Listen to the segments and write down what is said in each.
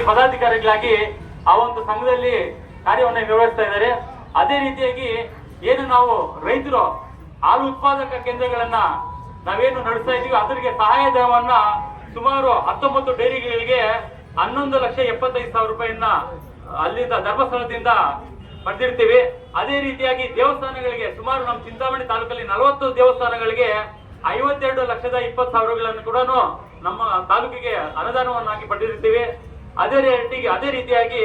ಪದಾಧಿಕಾರಿಗಳಾಗಿ ಆ ಒಂದು ಸಂಘದಲ್ಲಿ ಕಾರ್ಯವನ್ನು ನಿರ್ವಹಿಸ್ತಾ ಇದ್ದಾರೆ. ಅದೇ ರೀತಿಯಾಗಿ ಏನು ನಾವು ರೈತರು ಹಾಲು ಉತ್ಪಾದಕ ಕೇಂದ್ರಗಳನ್ನ ನಾವೇನು ನಡೆಸ್ತಾ ಇದೀವಿ ಅದರಿಗೆ ಸಹಾಯಧನವನ್ನ ಸುಮಾರು 19 ಡೈರಿಗಳಿಗೆ 11,75,000 ರೂಪಾಯಿಯನ್ನ ಅಲ್ಲಿಂದ ಧರ್ಮಸ್ಥಳದಿಂದ ಪಡೆದಿರ್ತೀವಿ. ಅದೇ ರೀತಿಯಾಗಿ ದೇವಸ್ಥಾನಗಳಿಗೆ ಸುಮಾರು ನಮ್ಮ ಚಿಂತಾಮಣಿ ತಾಲೂಕಲ್ಲಿ 40 ದೇವಸ್ಥಾನಗಳಿಗೆ 52,20,000 ಕೂಡ ನಮ್ಮ ತಾಲೂಕಿಗೆ ಅನುದಾನವನ್ನಾಗಿ ಪಡೆದಿರ್ತೀವಿ. ಅದೇ ರೀತಿಯಾಗಿ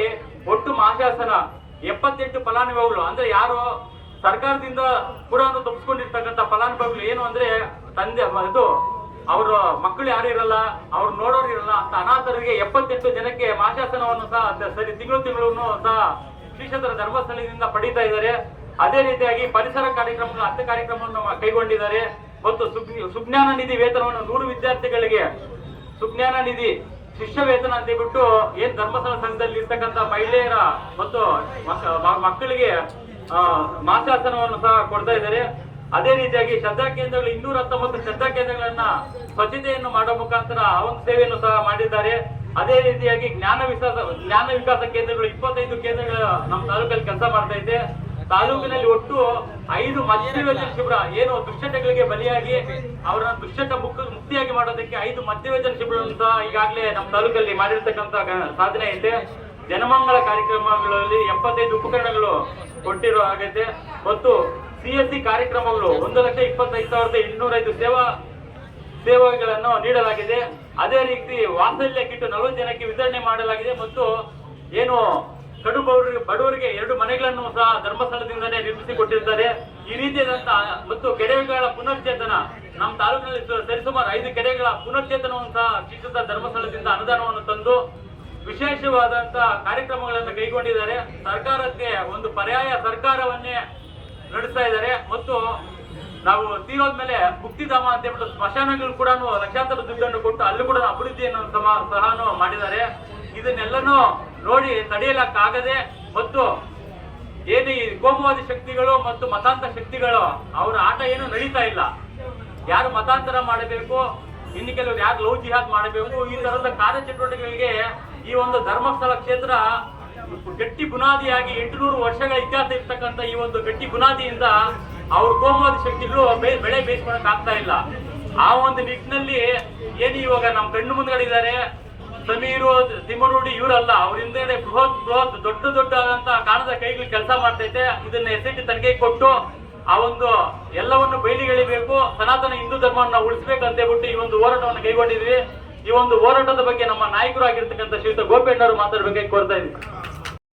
ಒಟ್ಟು ಮಹಾಶಾಸನ 78 ಫಲಾನುಭವಿಗಳು ಅಂದ್ರೆ ಯಾರು ಸರ್ಕಾರದಿಂದ ಕೂಡ ತಪ್ಪಿಸ್ಕೊಂಡಿರ್ತಕ್ಕಂಥ ಫಲಾನುಭವಿಗಳು ಏನು ಅಂದ್ರೆ ತಂದೆ ಇದು ಅವ್ರ ಮಕ್ಕಳು ಯಾರು ಇರಲ್ಲ, ಅವ್ರು ನೋಡೋರು ಇರಲ್ಲ ಅಂತ ಅನಾಥರಿಗೆ 78 ಜನಕ್ಕೆ ಮಹಾಶಾಸನವನ್ನು ಸಹ ಸರಿ ತಿಂಗಳು ಸಹ ಶ್ರೀಕ್ಷೇತ್ರ ಧರ್ಮಸ್ಥಳದಿಂದ ಪಡೀತಾ ಇದ್ದಾರೆ. ಅದೇ ರೀತಿಯಾಗಿ ಪರಿಸರ ಕಾರ್ಯಕ್ರಮಗಳು 10 ಕಾರ್ಯಕ್ರಮವನ್ನು ಕೈಗೊಂಡಿದ್ದಾರೆ. ಮತ್ತು ಸುಜ್ಞಾನ ನಿಧಿ ವೇತನವನ್ನು 100 ವಿದ್ಯಾರ್ಥಿಗಳಿಗೆ ಸುಜ್ಞಾನ ನಿಧಿ ಶಿಷ್ಯ ವೇತನ ಅಂತ ಹೇಳ್ಬಿಟ್ಟು ಏನ್ ಧರ್ಮಸ್ಥಳ ಸಂಘದಲ್ಲಿ ಇರ್ತಕ್ಕಂಥ ಮಹಿಳೆಯರ ಮತ್ತು ಮಕ್ಕಳಿಗೆ ಮಾಸಾಸನವನ್ನು ಸಹ ಕೊಡ್ತಾ ಇದ್ದಾರೆ. ಅದೇ ರೀತಿಯಾಗಿ ಶ್ರದ್ಧಾ ಕೇಂದ್ರಗಳು 219 ಶ್ರದ್ಧಾ ಕೇಂದ್ರಗಳನ್ನ ಸ್ವಚ್ಛತೆಯನ್ನು ಮಾಡುವ ಮುಖಾಂತರ ಒಂದು ಸೇವೆಯನ್ನು ಸಹ ಮಾಡಿದ್ದಾರೆ. ಅದೇ ರೀತಿಯಾಗಿ ಜ್ಞಾನ ವಿಕಾಸ ಕೇಂದ್ರಗಳು 25 ಕೇಂದ್ರಗಳ ನಮ್ಮ ತಾಲೂಕಲ್ಲಿ ಕೆಲಸ ಮಾಡ್ತಾ ಇದೆ. ತಾಲೂಕಿನಲ್ಲಿ ಒಟ್ಟು 5 ಮಧ್ಯವೇತನ ಶಿಬಿರ ಏನು ದುಶ್ಚಟಗಳಿಗೆ ಬಲಿಯಾಗಿ ಅವರನ್ನ ದುಶ್ಚಟ ಮುಕ್ತಿಯಾಗಿ ಮಾಡೋದಕ್ಕೆ 5 ಮಧ್ಯವೇತನ ಶಿಬಿರವನ್ನು ಸಹ ಈಗಾಗಲೇ ನಮ್ಮ ತಾಲೂಕಲ್ಲಿ ಮಾಡಿರ್ತಕ್ಕಂಥ ಸಾಧನೆ ಐತೆ. ಜನಮಂಗಳ ಕಾರ್ಯಕ್ರಮಗಳಲ್ಲಿ 75 ಉಪಕರಣಗಳು ಕೊಟ್ಟಿರೋ ಆಗೈತೆ. ಮತ್ತು CSC ಕಾರ್ಯಕ್ರಮಗಳು 1,25,805 ಸೇವೆಗಳನ್ನು ನೀಡಲಾಗಿದೆ. ಅದೇ ರೀತಿ ವಾತ್ಸಲ್ಯ ಕಿಟ್ 40 ಜನಕ್ಕೆ ವಿತರಣೆ ಮಾಡಲಾಗಿದೆ. ಮತ್ತು ಏನು ಕಡು ಬಡವರಿಗೆ 2 ಮನೆಗಳನ್ನು ಸಹ ಧರ್ಮಸ್ಥಳದಿಂದಲೇ ನಿರ್ಮಿಸಿಕೊಟ್ಟಿದ್ದಾರೆ. ಈ ರೀತಿಯಾದಂತಹ ಮತ್ತು ಕೆರೆಗಳ ಪುನಶ್ಚೇತನ ನಮ್ಮ ತಾಲೂಕಿನಲ್ಲಿ ಸರಿಸುಮಾರು 5 ಕೆರೆಗಳ ಪುನಶ್ಚೇತನವನ್ನು ಸಹ ಶ್ರೀಕ್ಷೇತ್ರ ಧರ್ಮಸ್ಥಳದಿಂದ ಅನುದಾನವನ್ನು ತಂದು ವಿಶೇಷವಾದಂತಹ ಕಾರ್ಯಕ್ರಮಗಳನ್ನು ಕೈಗೊಂಡಿದ್ದಾರೆ. ಸರ್ಕಾರಕ್ಕೆ ಒಂದು ಪರ್ಯಾಯ ಸರ್ಕಾರವನ್ನೇ ನಡೆಸ್ತಾ ಇದ್ದಾರೆ. ಮತ್ತು ನಾವು ತೀರೋದ್ಮೇಲೆ ಮುಕ್ತಿಧಾಮ ಅಂತ ಹೇಳ್ಬಿಟ್ಟು ಸ್ಮಶಾನಗಳು ಕೂಡ ಲಕ್ಷಾಂತರ ದುಡ್ಡನ್ನು ಕೊಟ್ಟು ಅಲ್ಲೂ ಕೂಡ ಅಭಿವೃದ್ಧಿಯನ್ನು ಸಹ ಮಾಡಿದ್ದಾರೆ. ಇದನ್ನೆಲ್ಲನೂ ನೋಡಿ ತಡೆಯಲಕ್ಕಾಗದೆ ಮತ್ತು ಏನು ಈ ಕೋಮುವಾದಿ ಶಕ್ತಿಗಳು ಮತ್ತು ಮತಾಂತರ ಶಕ್ತಿಗಳು ಅವರ ಆಟ ಏನು ನಡೀತಾ ಇಲ್ಲ. ಯಾರು ಮತಾಂತರ ಮಾಡಬೇಕು, ಇನ್ನು ಕೆಲವರು ಯಾರು ಲವ್ ಜಿಹಾದ್ ಮಾಡಬೇಕು, ಈ ತರದ ಕಾರ್ಯಚಟುವಟಿಕೆಗಳಿಗೆ ಈ ಒಂದು ಧರ್ಮಸ್ಥಳ ಕ್ಷೇತ್ರ ಗಟ್ಟಿ ಬುನಾದಿಯಾಗಿ 800 ವರ್ಷಗಳ ಇತಿಹಾಸ ಇರ್ತಕ್ಕಂಥ ಈ ಒಂದು ಗಟ್ಟಿ ಬುನಾದಿಯಿಂದ ಅವ್ರ ಕೋಮುವಾದಿ ಶಕ್ತಿಗಳು ಬೆಳೆ ಬೇಯಿಸ್ಕೊಳಕ್ ಆಗ್ತಾ ಇಲ್ಲ. ಆ ಒಂದು ನಿಟ್ಟಿನಲ್ಲಿ ಏನು ಇವಾಗ ನಮ್ಮ ಕಣ್ಣು ಮುಂದ್ಗಡೆ ಇದ್ದಾರೆ ಸಮೀರು ತಿಮ್ಮನೂಡಿ ಇವರಲ್ಲ, ಅವ್ರ ಹಿಂದೆ ಬೃಹತ್ ದೊಡ್ಡದಾದಂತಹ ಕಾಣದ ಕೈಗಳು ಕೆಲಸ ಮಾಡ್ತೈತೆ. ಇದನ್ನ SIT ತನಿಖೆಗೆ ಕೊಟ್ಟು ಆ ಒಂದು ಎಲ್ಲವನ್ನು ಬಯಲಿಗೆಳಿಬೇಕು, ಸನಾತನ ಹಿಂದೂ ಧರ್ಮವನ್ನು ಉಳಿಸ್ಬೇಕಂತ ಹೇಳ್ಬಿಟ್ಟು ಈ ಒಂದು ಹೋರಾಟವನ್ನು ಕೈಗೊಂಡಿದ್ವಿ. ಈ ಒಂದು ಹೋರಾಟದ ಬಗ್ಗೆ ನಮ್ಮ ನಾಯಕರು ಆಗಿರ್ತಕ್ಕಂಥ ಶ್ರೀಯುತ ಗೋಪೇಣ್ಣವರು ಮಾತಾಡಬೇಕಾಗಿ ಕೋರ್ತಾ ಇದ್ವಿ.